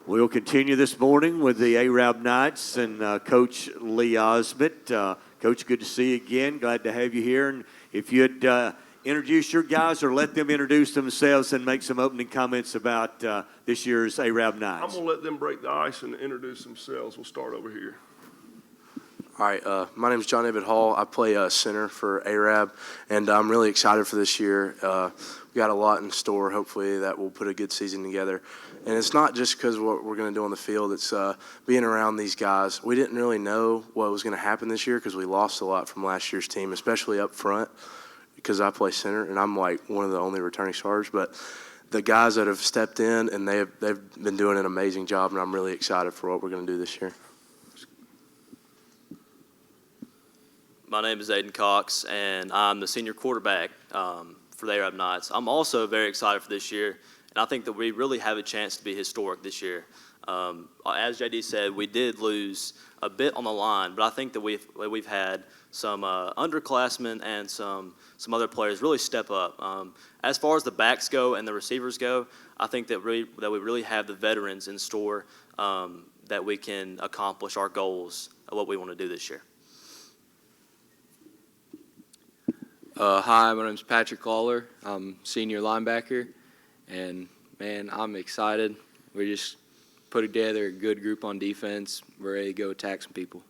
We'll continue this morning with the Arab Knights and Coach Lee Ozmint. Coach, good to see you again. Glad to have you here. And if you'd introduce your guys or let them introduce themselves and make some opening comments about this year's Arab Knights. I'm going to let them break the ice and introduce themselves. We'll start over here. All right, my name is John David Hall. I play center for Arab, and I'm really excited for this year. We got a lot in store, hopefully, that will put a good season together. And it's not just because of what we're going to do on the field. It's being around these guys. We didn't really know what was going to happen this year because we lost a lot from last year's team, especially up front, because I play center, and I'm like one of the only returning starters. But the guys that have stepped in, and they've been doing an amazing job, and I'm really excited for what we're going to do this year. My name is Aiden Cox, and I'm the senior quarterback for the Arab Knights. I'm also very excited for this year, and I think that we really have a chance to be historic this year. As JD said, we did lose a bit on the line, but I think that we've had some underclassmen and some other players really step up. As far as the backs go and the receivers go, I think that we really have the veterans in store that we can accomplish our goals of what we want to do this year. Hi, my name's Patrick Lawler. I'm senior linebacker, and man, I'm excited. We just put together a good group on defense. We're ready to go attack some people.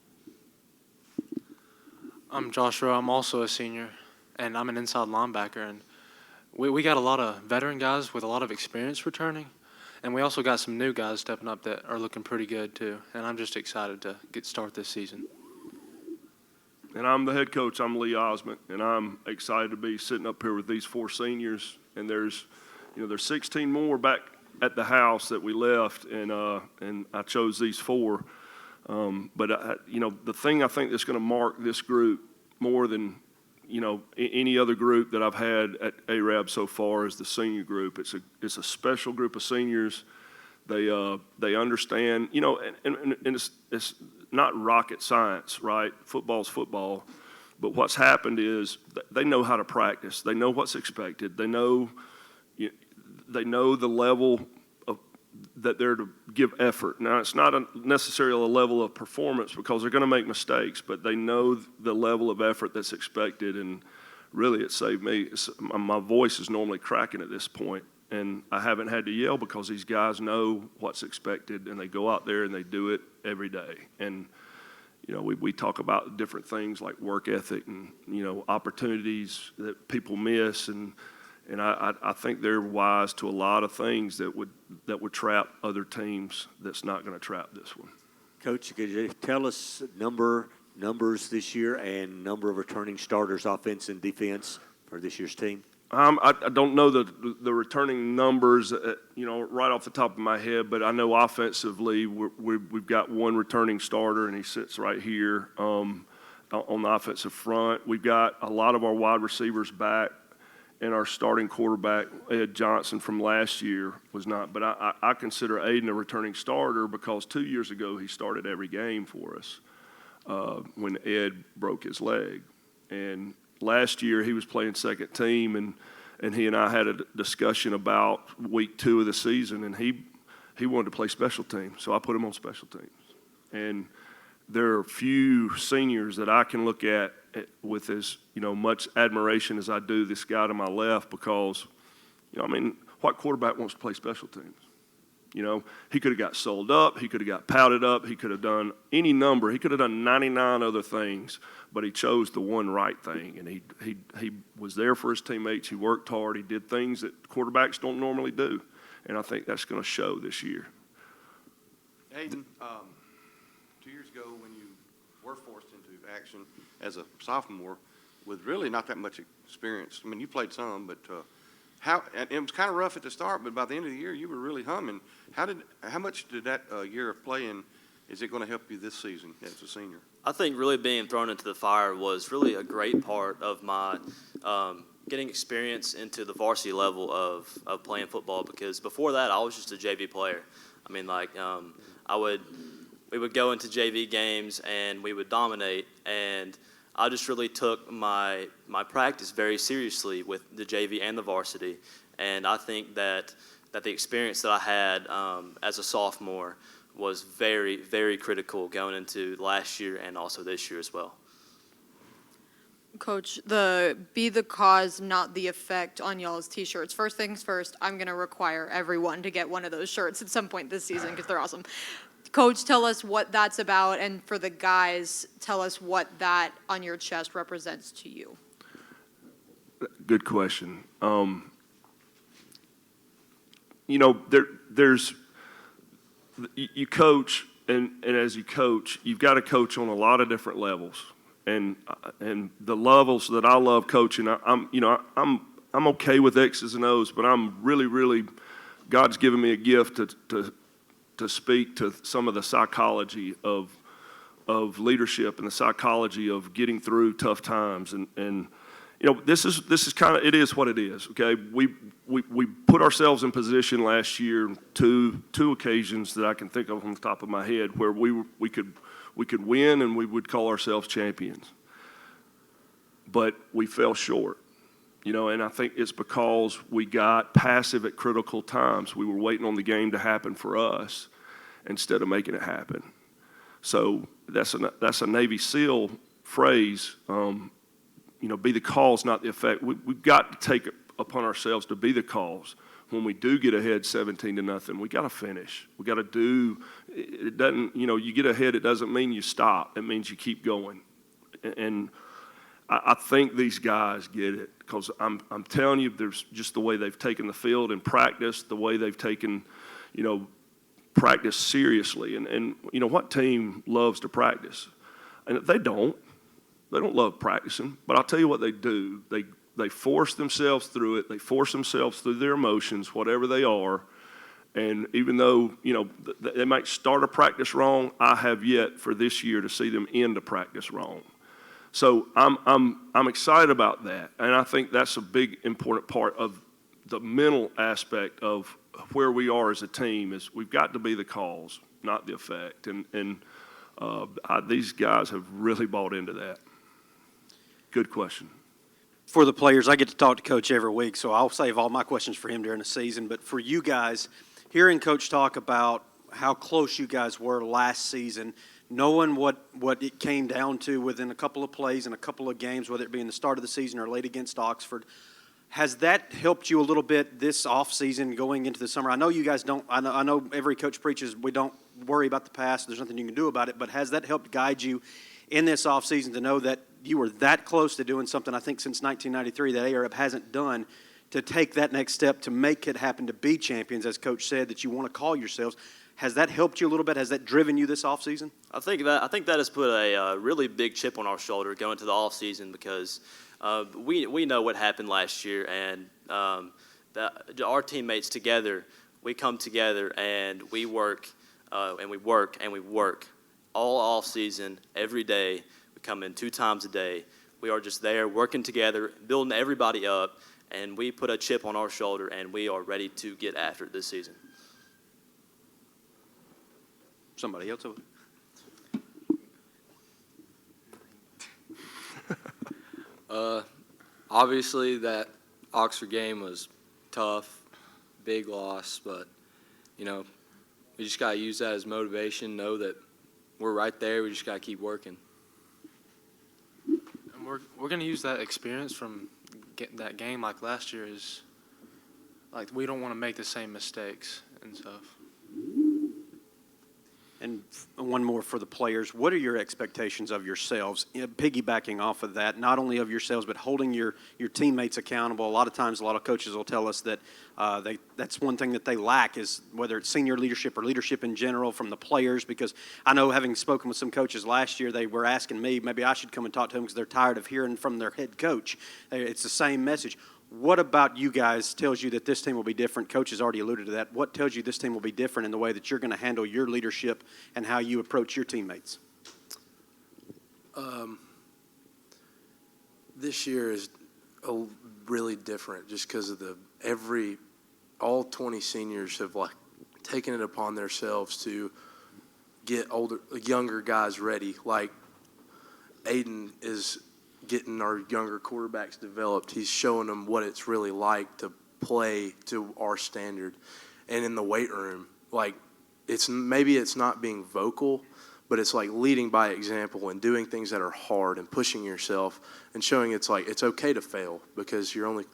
I'm Joshua. I'm also a senior, and I'm an inside linebacker. And we got a lot of veteran guys with a lot of experience returning, and we also got some new guys stepping up that are looking pretty good too. And I'm just excited to start this season. And I'm the head coach. I'm Lee Ozmint, and I'm excited to be sitting up here with these four seniors. And there's 16 more back at the house that we left, and I chose these four. But the thing I think that's going to mark this group more than any other group that I've had at Arab so far is the senior group. It's a special group of seniors. They understand, and it's not rocket science, right? Football's football. But what's happened is they know how to practice. They know what's expected. They know the level that they're to give effort. Now, it's not necessarily a level of performance because they're going to make mistakes, but they know the level of effort that's expected, and really it saved me. My voice is normally cracking at this point, and I haven't had to yell because these guys know what's expected, and they go out there and they do it every day. And we talk about different things like work ethic and opportunities that people miss, and I think they're wise to a lot of things that would trap other teams. That's not going to trap this one. Coach, could you tell us numbers this year and number of returning starters, offense and defense, for this year's team? I don't know the returning numbers, right off the top of my head, but I know offensively we've got one returning starter, and he sits right here on the offensive front. We've got a lot of our wide receivers back, and our starting quarterback, Ed Johnson, from last year was not. But I consider Aiden a returning starter because 2 years ago he started every game for us when Ed broke his leg. And last year he was playing second team, and he and I had a discussion about week 2 of the season, and he wanted to play special teams, so I put him on special teams. And there are few seniors that I can look at with as much admiration as I do this guy to my left because, what quarterback wants to play special teams? He could have got sold up. He could have got pouted up. He could have done any number. He could have done 99 other things, but he chose the one right thing, and he was there for his teammates. He worked hard. He did things that quarterbacks don't normally do, and I think that's going to show this year. Aiden, 2 years ago when you were forced into action as a sophomore with really not that much experience, you played some, but and it was kind of rough at the start, but by the end of the year, you were really humming. How much did that year of playing, is it going to help you this season as a senior? I think really being thrown into the fire was really a great part of my getting experience into the varsity level of playing football, because before that, I was just a JV player. We would go into JV games and we would dominate, and I just really took my practice very seriously with the JV and the varsity, and I think that that the experience that I had as a sophomore was very, very critical going into last year and also this year as well. Coach, the be the cause, not the effect on y'all's t-shirts. First things first, I'm going to require everyone to get one of those shirts at some point this season because they're awesome. Coach, tell us what that's about, and for the guys, tell us what that on your chest represents to you. Good question. There's you coach, and as you coach, you've got to coach on a lot of different levels. And the levels that I love coaching, I'm okay with X's and O's, but I'm really God's given me a gift to speak to some of the psychology of leadership and the psychology of getting through tough times. And this is kind of, it is what it is. Okay, we put ourselves in position last year, two occasions that I can think of on the top of my head, where we could win and we would call ourselves champions. But we fell short, and I think it's because we got passive at critical times. We were waiting on the game to happen for us instead of making it happen. So that's a Navy SEAL phrase, be the cause, not the effect. We've got to take it upon ourselves to be the cause. When we do get ahead 17-0, we got to finish. We got to do. It doesn't. You get ahead. It doesn't mean you stop. It means you keep going. And I think these guys get it, because I'm telling you, there's just the way they've taken the field in practice, the way they've taken, practice seriously. And what team loves to practice? And they don't. They don't love practicing. But I'll tell you what they do. They force themselves through it. They force themselves through their emotions, whatever they are. And even though, they might start a practice wrong, I have yet for this year to see them end a practice wrong. So I'm excited about that. And I think that's a big, important part of the mental aspect of where we are as a team, is we've got to be the cause, not the effect. And these guys have really bought into that. Good question. For the players, I get to talk to Coach every week, so I'll save all my questions for him during the season. But for you guys, hearing Coach talk about how close you guys were last season, knowing what it came down to within a couple of plays and a couple of games, whether it be in the start of the season or late against Oxford, has that helped you a little bit this offseason going into the summer? I know you guys don't – I know every coach preaches we don't worry about the past, there's nothing you can do about it, but has that helped guide you in this offseason to know that you were that close to doing something, I think, since 1993 that ARAB hasn't done, to take that next step to make it happen, to be champions, as Coach said, that you want to call yourselves? Has that helped you a little bit? Has that driven you this offseason? I think that has put a really big chip on our shoulder going into the offseason, because we know what happened last year, and our teammates together, we come together and we work and we work and we work all offseason, every day. We come in 2 times a day. We are just there working together, building everybody up, and we put a chip on our shoulder, and we are ready to get after it this season. Somebody else? Obviously, that Oxford game was tough, big loss, but, we just got to use that as motivation, know that we're right there. We just got to keep working. And we're going to use that experience from getting that game like last year is, like, we don't want to make the same mistakes and stuff. And one more for the players. What are your expectations of yourselves? Piggybacking off of that, not only of yourselves, but holding your teammates accountable. A lot of times, a lot of coaches will tell us that that's one thing that they lack, is whether it's senior leadership or leadership in general from the players. Because I know, having spoken with some coaches last year, they were asking me, maybe I should come and talk to them because they're tired of hearing from their head coach. It's the same message. What about you guys tells you that this team will be different? Coach has already alluded to that. What tells you this team will be different in the way that you're going to handle your leadership and how you approach your teammates? This year is really different just because of all 20 seniors have taken it upon themselves to get younger guys ready. Like Aiden is getting our younger quarterbacks developed. He's showing them what it's really like to play to our standard. and in the weight room, like maybe it's not being vocal, but it's like leading by example and doing things that are hard and pushing yourself and showing it's like it's okay to fail because you're only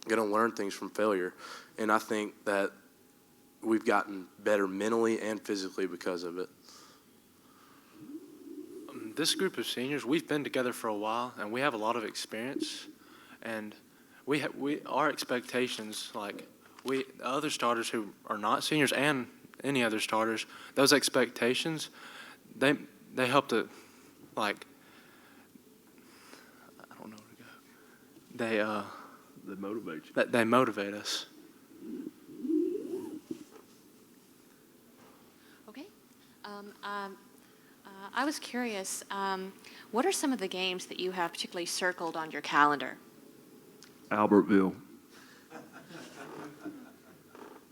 going to learn things from failure. And I think that we've gotten better mentally and physically because of it. This group of seniors, we've been together for a while, and we have a lot of experience. And our expectations, like the other starters who are not seniors and any other starters, those expectations, they help to, like, I don't know where to go. They motivate you. They motivate us. Okay. I was curious, what are some of the games that you have particularly circled on your calendar? Albertville.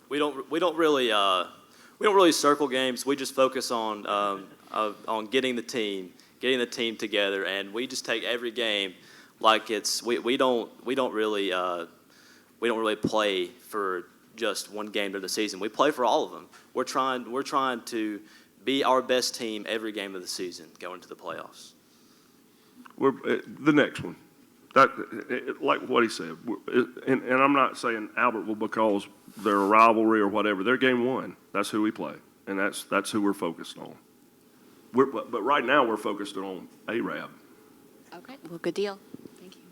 We don't really circle games. We just focus on getting the team together, and we just take every game like it's we don't really play for just one game during the season. We play for all of them. We're trying to be our best team every game of the season going to the playoffs. We're the next one. Like what he said, and I'm not saying Albertville because they're a rivalry or whatever. They're game one. That's who we play, and that's who we're focused on. But right now we're focused on ARAB. Okay, well, good deal. Thank you.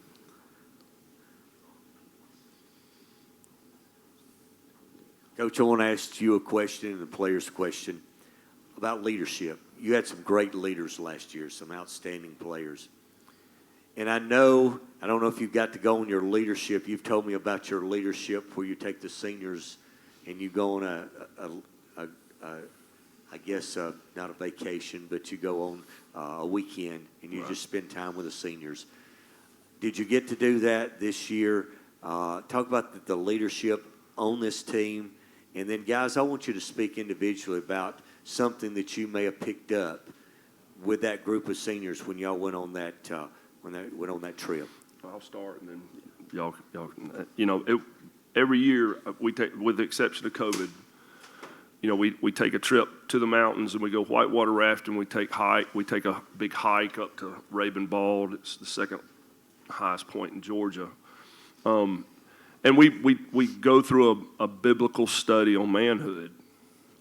Coach, I want to ask you a question and the players a question about leadership. You had some great leaders last year, some outstanding players. And I don't know if you've got to go on your leadership. You've told me about your leadership where you take the seniors and you go on I guess not a vacation, but you go on a weekend and you just spend time with the seniors. Did you get to do that this year? Talk about the leadership on this team. And then, guys, I want you to speak individually about something that you may have picked up with that group of seniors when y'all went on that trip. I'll start, and then y'all. Every year we take, with the exception of COVID, we take a trip to the mountains and we go whitewater rafting. We take a big hike up to Raven Bald. It's the second highest point in Georgia. And we go through a biblical study on manhood,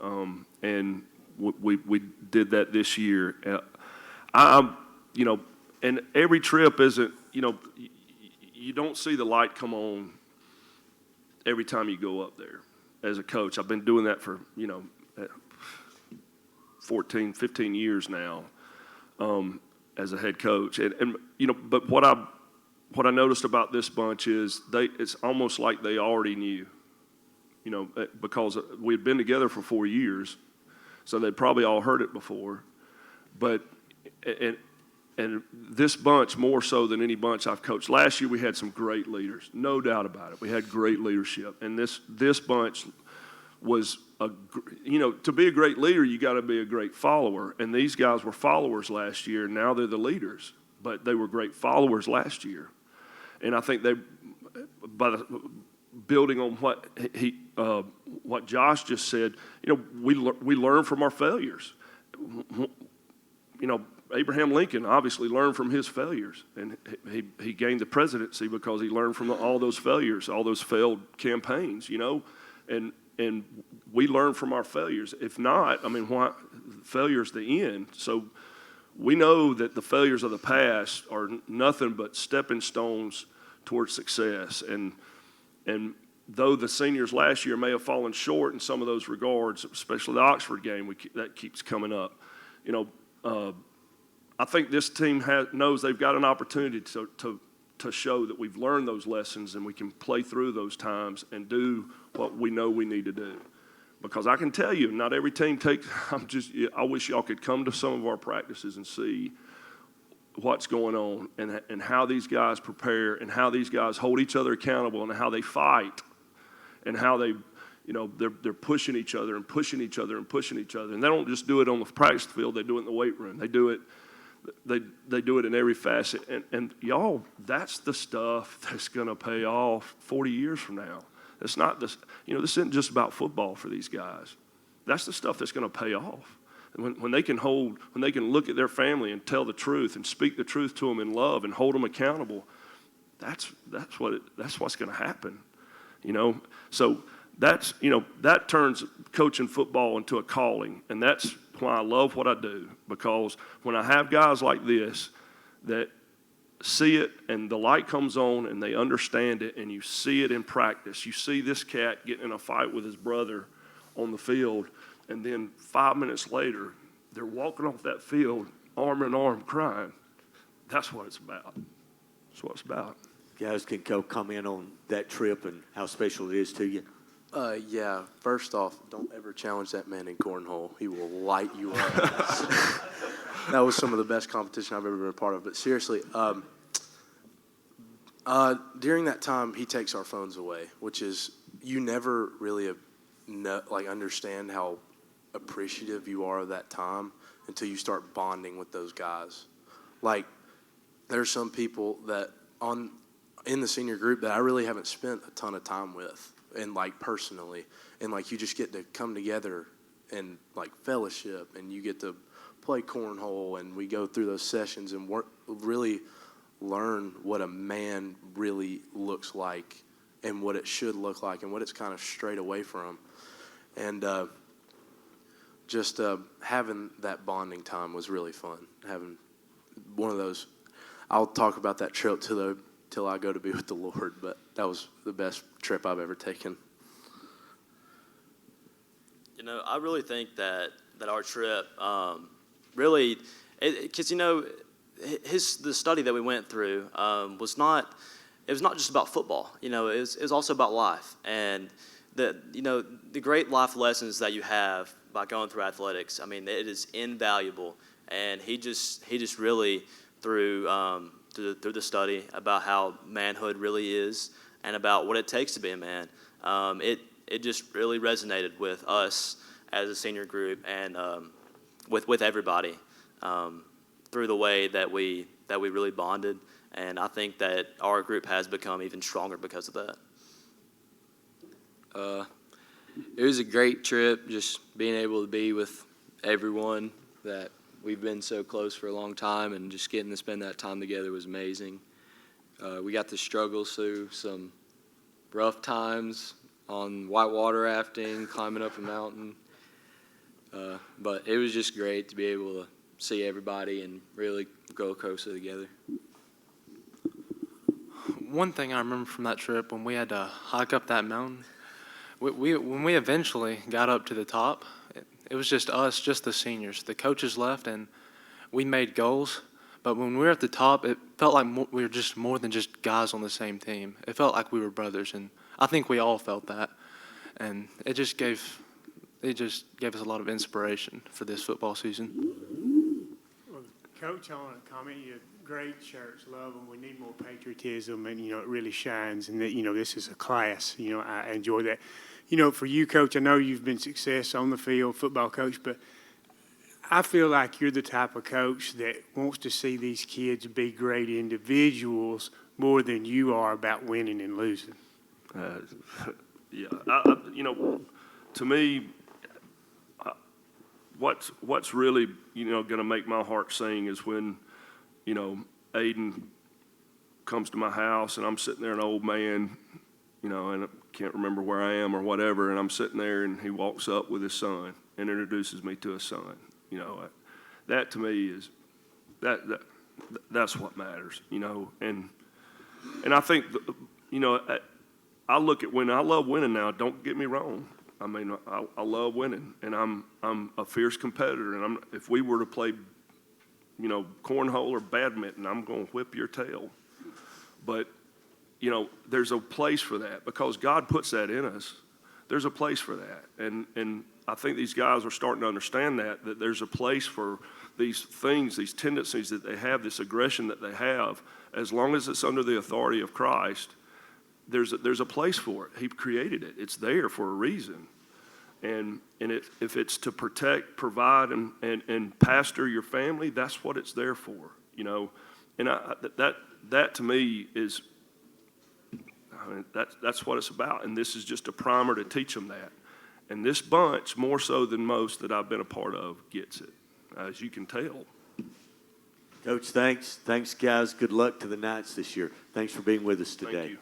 and we did that this year. And every trip isn't, you don't see the light come on every time you go up there. As a coach, I've been doing that for 14, 15 years now, as a head coach, but what I noticed about this bunch is it's almost like they already knew, because we had been together for 4 years, so they'd probably all heard it before. But and this bunch, more so than any bunch I've coached. Last year we had some great leaders, no doubt about it. We had great leadership, and this bunch was to be a great leader, you got to be a great follower. And these guys were followers last year, and now they're the leaders. But they were great followers last year. And I think building on what Josh just said, we learn from our failures. Abraham Lincoln obviously learned from his failures, and he gained the presidency because he learned from all those failures, all those failed campaigns, and we learn from our failures. If not, failure's the end. So we know that the failures of the past are nothing but stepping stones towards success. And though the seniors last year may have fallen short in some of those regards, especially the Oxford game, that keeps coming up. I think this team knows they've got an opportunity to show that we've learned those lessons and we can play through those times and do what we know we need to do. Because I can tell you, not every team I wish y'all could come to some of our practices and see what's going on and how these guys prepare and how these guys hold each other accountable and how they fight and how they're pushing each other and pushing each other and pushing each other. And they don't just do it on the practice field, they do it in the weight room. They do it in every facet. And y'all, that's the stuff that's going to pay off 40 years from now. It's not this, this isn't just about football for these guys. That's the stuff that's going to pay off. When they can look at their family and tell the truth and speak the truth to them in love and hold them accountable, that's what's going to happen, So that turns coaching football into a calling, and that's why I love what I do, because when I have guys like this that see it and the light comes on and they understand it, and you see it in practice. You see this cat getting in a fight with his brother on the field, and then 5 minutes later, they're walking off that field arm in arm crying. That's what it's about. That's what it's about. Guys can go comment on that trip and how special it is to you. Yeah, first off, don't ever challenge that man in cornhole. He will light you up. That was some of the best competition I've ever been a part of. But seriously, during that time, he takes our phones away, which is, you never really understand how appreciative you are of that time until you start bonding with those guys. Like, there's some people that in the senior group that I really haven't spent a ton of time with, and personally, and you just get to come together and fellowship, and you get to play cornhole, and we go through those sessions and really learn what a man really looks like and what it should look like and what it's kind of strayed away from. And just having that bonding time was really fun. Having one of those, I'll talk about that trip till I go to be with the Lord, but that was the best trip I've ever taken. I really think that our trip really, because the study that we went through was not just about football. It was also about life, and the great life lessons that you have by going through athletics. I mean, it is invaluable, and he just really through the study about how manhood really is and about what it takes to be a man. It just really resonated with us as a senior group and with everybody through the way that we really bonded. And I think that our group has become even stronger because of that. It was a great trip, just being able to be with everyone that we've been so close for a long time, and just getting to spend that time together was amazing. We got to struggle through some rough times on whitewater rafting, climbing up a mountain. But it was just great to be able to see everybody and really go closer together. One thing I remember from that trip, when we had to hike up that mountain, when we eventually got up to the top, it was just us, just the seniors. The coaches left, and we made goals. But when we were at the top, it felt like we were just more than just guys on the same team. It felt like we were brothers, and I think we all felt that. And it just gave us a lot of inspiration for this football season. Well, Coach, I want to comment. You have great shirts, love them. We need more patriotism, and it really shines. And that this is a class. I enjoy that. For you, Coach, I know you've been success on the field, football coach, but I feel like you're the type of coach that wants to see these kids be great individuals more than you are about winning and losing. Yeah, to me, what's really going to make my heart sing is when Aiden comes to my house and I'm sitting there, an old man, and I can't remember where I am or whatever, and I'm sitting there and he walks up with his son and introduces me to his son. That to me is that's what matters. And I think I look at winning. I love winning now. Don't get me wrong. I mean, I love winning, and I'm a fierce competitor. And if we were to play, cornhole or badminton, I'm going to whip your tail. But there's a place for that because God puts that in us. There's a place for that, and I think these guys are starting to understand that there's a place for these things, these tendencies that they have, this aggression that they have. As long as it's under the authority of Christ, there's a place for it. He created it. It's there for a reason. And if it's to protect, provide, and pastor your family, that's what it's there for. And that to me is, I mean, that's what it's about, and this is just a primer to teach them that. And this bunch, more so than most that I've been a part of, gets it, as you can tell. Coach, thanks. Thanks, guys. Good luck to the Knights this year. Thanks for being with us Thank today. you.